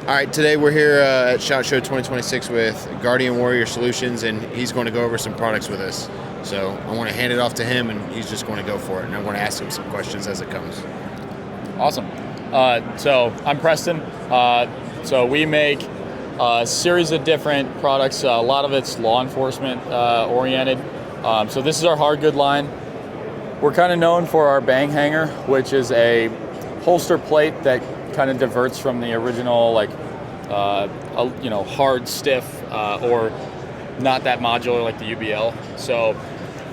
All right, today we're here at SHOT Show 2026 with Guardian Warrior Solutions, and he's going to go over some products with us. So I want to hand it off to him, and he's just going to go for it. And I want to ask him some questions as it comes. Awesome. So I'm Preston. So we make a series of different products. A lot of it's law enforcement oriented. So this is our hard good line. We're kind of known for our bang hanger, which is a holster plate that kind of diverts from the original, hard, stiff, or not that modular like the UBL. So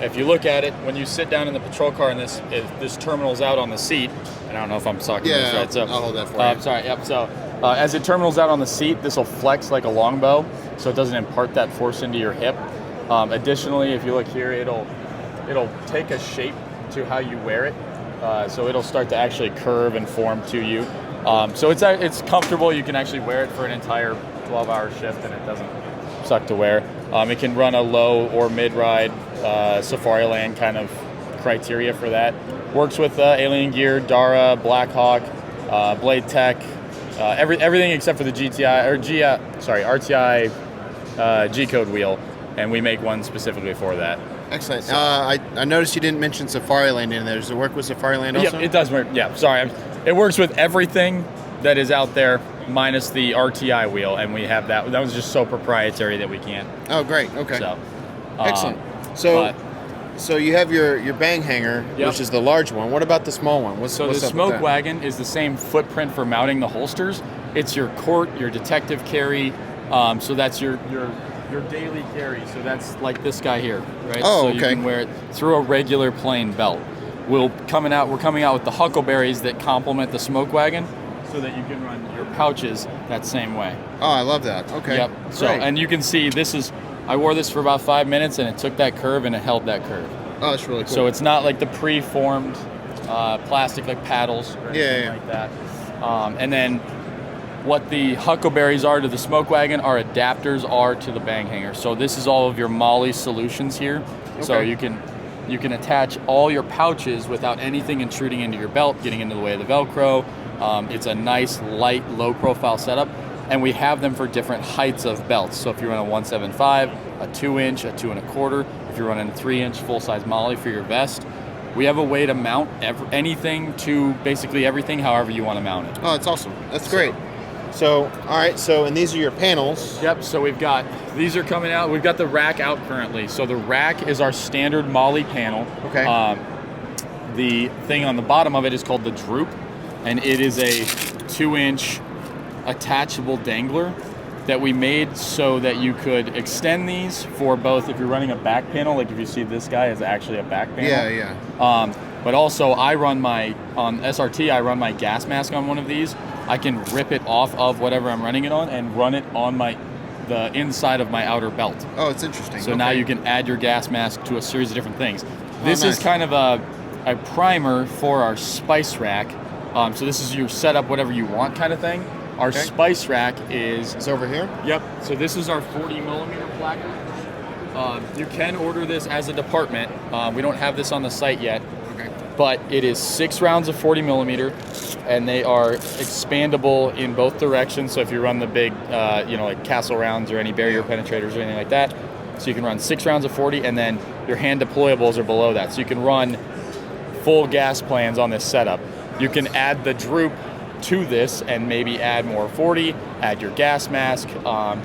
if you look at it, when you sit down in the patrol car and this terminal's out on the seat, and I don't know if I'm talking this right. So I'll hold that for you. Sorry. Yep. So as it terminals out on the seat, this will flex like a longbow, so it doesn't impart that force into your hip. Additionally, if you look here, it'll take a shape to how you wear it. So it'll start to actually curve and form to you. So it's comfortable. You can actually wear it for an entire 12-hour shift, and it doesn't suck to wear. It can run a low or mid-ride Safari Land kind of criteria for that. Works with Alien Gear, Dara, Blackhawk, Blade Tech, everything except for the RTI G-code wheel, and we make one specifically for that. Excellent. So, I noticed you didn't mention Safari Land in there. Does it work with Safari Land also? Yeah, it does work. Yeah, sorry. It works with everything that is out there minus the RTI wheel, and we have that. That was just so proprietary that we can't. Oh, great. Okay. So, excellent. So you have your bang hanger, which is the large one. What about the small one? What's the smoke wagon is the same footprint for mounting the holsters. It's your court, your detective carry. So that's your daily carry. So that's like this guy here, right? Oh, so okay. You can wear it through a regular plain belt. We're coming out with the huckleberries that complement the smoke wagon, so that you can run your pouches that same way. Oh, I love that. Okay. Yep. So and you can see I wore this for about 5 minutes, and it took that curve and it held that curve. Oh, that's really cool. So it's not like the pre-formed plastic like paddles or anything like that. And then what the huckleberries are to the smoke wagon, our adapters are to the bang hanger. So this is all of your MOLLE solutions here. Okay. So you can attach all your pouches without anything intruding into your belt, getting into the way of the Velcro. It's a nice, light, low-profile setup. And we have them for different heights of belts. So if you run a 175, a 2-inch, a 2 1/4, if you're running a 3-inch full-size MOLLE for your vest, we have a way to mount anything to basically everything, however you want to mount it. Oh, that's awesome. That's great. So, all right. So, and these are your panels. Yep. So these are coming out. We've got the rack out currently. So the rack is our standard MOLLE panel. Okay. The thing on the bottom of it is called the droop, and it is a 2-inch attachable dangler that we made so that you could extend these for both if you're running a back panel, like if you see this guy is actually a back panel. Yeah. But also on SRT, I run my gas mask on one of these. I can rip it off of whatever I'm running it on and run it on the inside of my outer belt. Oh, it's interesting. So now you can add your gas mask to a series of different things. This is kind of a primer for our spice rack. So this is your setup, whatever you want kind of thing. Our spice rack is over here? Yep. So this is our 40 millimeter placard. You can order this as a department. We don't have this on the site yet. Okay. But it is 6 rounds of 40 millimeter, and they are expandable in both directions. So if you run the big, like castle rounds or any barrier penetrators or anything like that, so you can run 6 rounds of 40, and then your hand deployables are below that. So you can run full gas plans on this setup. You can add the droop to this and maybe add more 40, add your gas mask.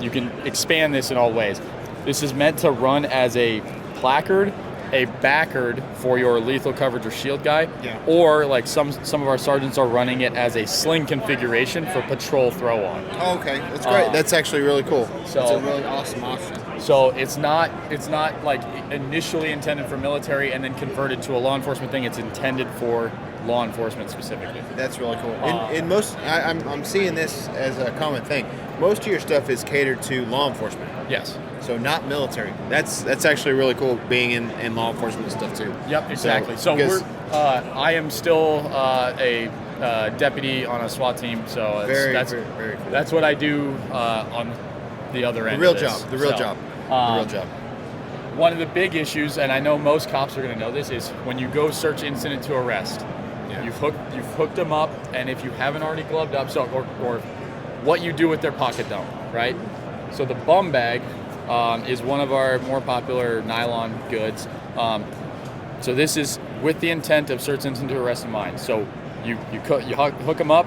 You can expand this in all ways. This is meant to run as a placard, a backard for your lethal coverage or shield guy, or like some of our sergeants are running it as a sling configuration for patrol throw on. Oh, okay, that's great. That's actually really cool. So it's a really awesome option. So it's not like initially intended for military and then converted to a law enforcement thing. It's intended for law enforcement specifically. That's really cool. In most, I'm seeing this as a common thing. Most of your stuff is catered to law enforcement. Yes. So not military. That's actually really cool being in law enforcement and stuff too. Yep, exactly. So I am still a deputy on a SWAT team. So very cool. That's what I do on the other end. The real job. One of the big issues, and I know most cops are going to know this, is when you go search incident to arrest. Yeah. You've hooked them up, and if you haven't already gloved up, or what you do with their pocket dump, right? So the bum bag is one of our more popular nylon goods. So this is with the intent of search incident to arrest in mind. So you hook them up.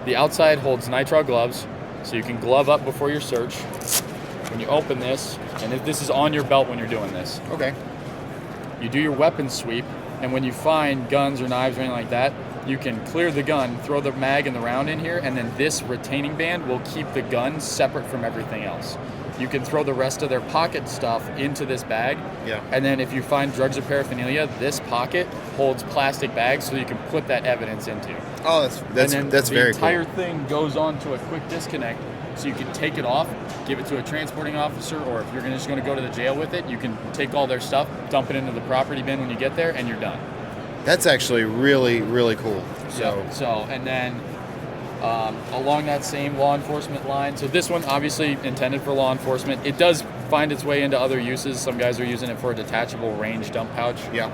The outside holds nitrile gloves, so you can glove up before your search. When you open this, and this is on your belt when you're doing this. Okay. You do your weapon sweep, and when you find guns or knives or anything like that, you can clear the gun, throw the mag and the round in here, and then this retaining band will keep the gun separate from everything else. You can throw the rest of their pocket stuff into this bag. Yeah. And then if you find drugs or paraphernalia, this pocket holds plastic bags so you can put that evidence into. Oh, that's very cool. The entire thing goes on to a quick disconnect, so you can take it off, give it to a transporting officer, or if you're just going to go to the jail with it, you can take all their stuff, dump it into the property bin when you get there, and you're done. That's actually really, really cool. And then along that same law enforcement line, so this one obviously intended for law enforcement. It does find its way into other uses. Some guys are using it for a detachable range dump pouch. Yeah.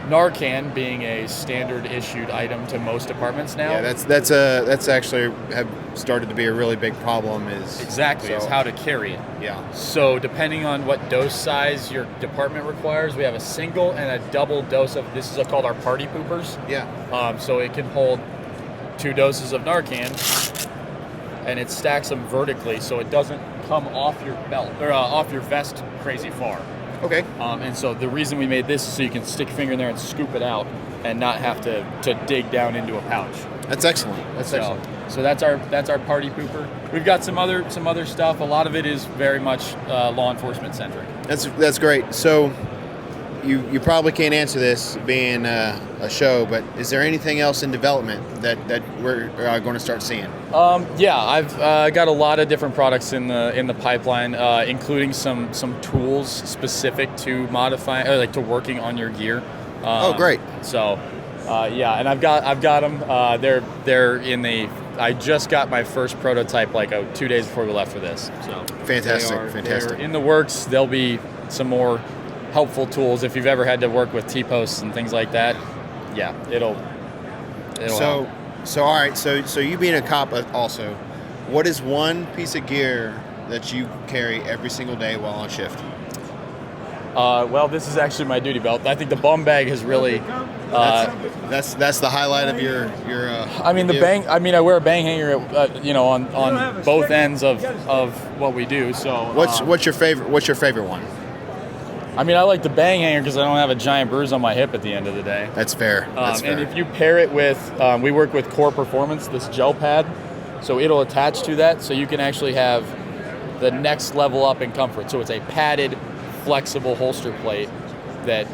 Narcan being a standard issued item to most departments now. Yeah, that's actually have started to be a really big problem. Is how to carry it. Yeah. So depending on what dose size your department requires, we have a single and a double dose of this is called our party poopers. Yeah. So it can hold 2 doses of Narcan, and it stacks them vertically, so it doesn't come off your belt or off your vest crazy far. Okay. And so the reason we made this is so you can stick your finger in there and scoop it out, and not have to dig down into a pouch. That's excellent. Excellent. So that's our party pooper. We've got some other stuff. A lot of it is very much law enforcement centric. That's great. So you probably can't answer this being a show, but is there anything else in development that we're going to start seeing? Yeah, I've got a lot of different products in the pipeline, including some tools specific to modifying or like to working on your gear. Oh, great! So, yeah, and I've got them. They're in the. I just got my first prototype 2 days before we left for this. So fantastic. They're in the works. There'll be some more helpful tools if you've ever had to work with T-posts and things like that. Yeah, it'll help. So all right. So you being a cop also, what is one piece of gear that you carry every single day while on shift? Well, this is actually my duty belt. I think the bum bag has really. That's the highlight of your. I mean the bang. I mean I wear a bang hanger, on both ends of what we do. So what's your favorite one? I mean I like the bang hanger because I don't have a giant bruise on my hip at the end of the day. That's fair. And if you pair it with, we work with Core Performance, this gel pad, so it'll attach to that, so you can actually have the next level up in comfort. So it's a padded, flexible holster plate that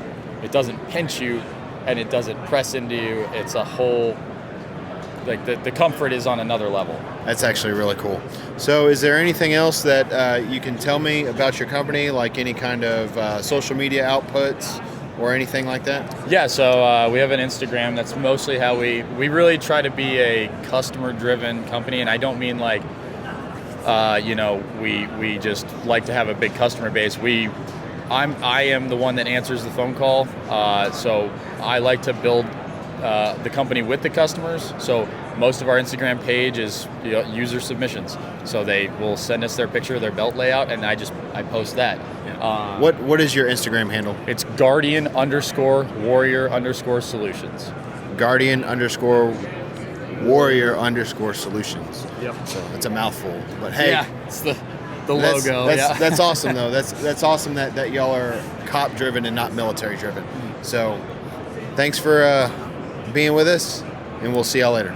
it doesn't pinch you and it doesn't press into you. It's a whole, like the comfort is on another level. That's actually really cool. So is there anything else that you can tell me about your company, like any kind of social media outputs or anything like that? Yeah, so we have an Instagram. That's mostly how we really try to be a customer-driven company, and I don't mean like, we just like to have a big customer base. I am the one that answers the phone call, so I like to build the company with the customers. So most of our Instagram page is user submissions. So they will send us their picture of their belt layout, and I post that. Yeah. What is your Instagram handle? It's Guardian_Warrior_Solutions. Guardian_Warrior_Solutions. Yep. So it's a mouthful, but hey, yeah, it's the logo. That's awesome though. That's awesome that y'all are cop driven and not military driven. So thanks for being with us, and we'll see y'all later.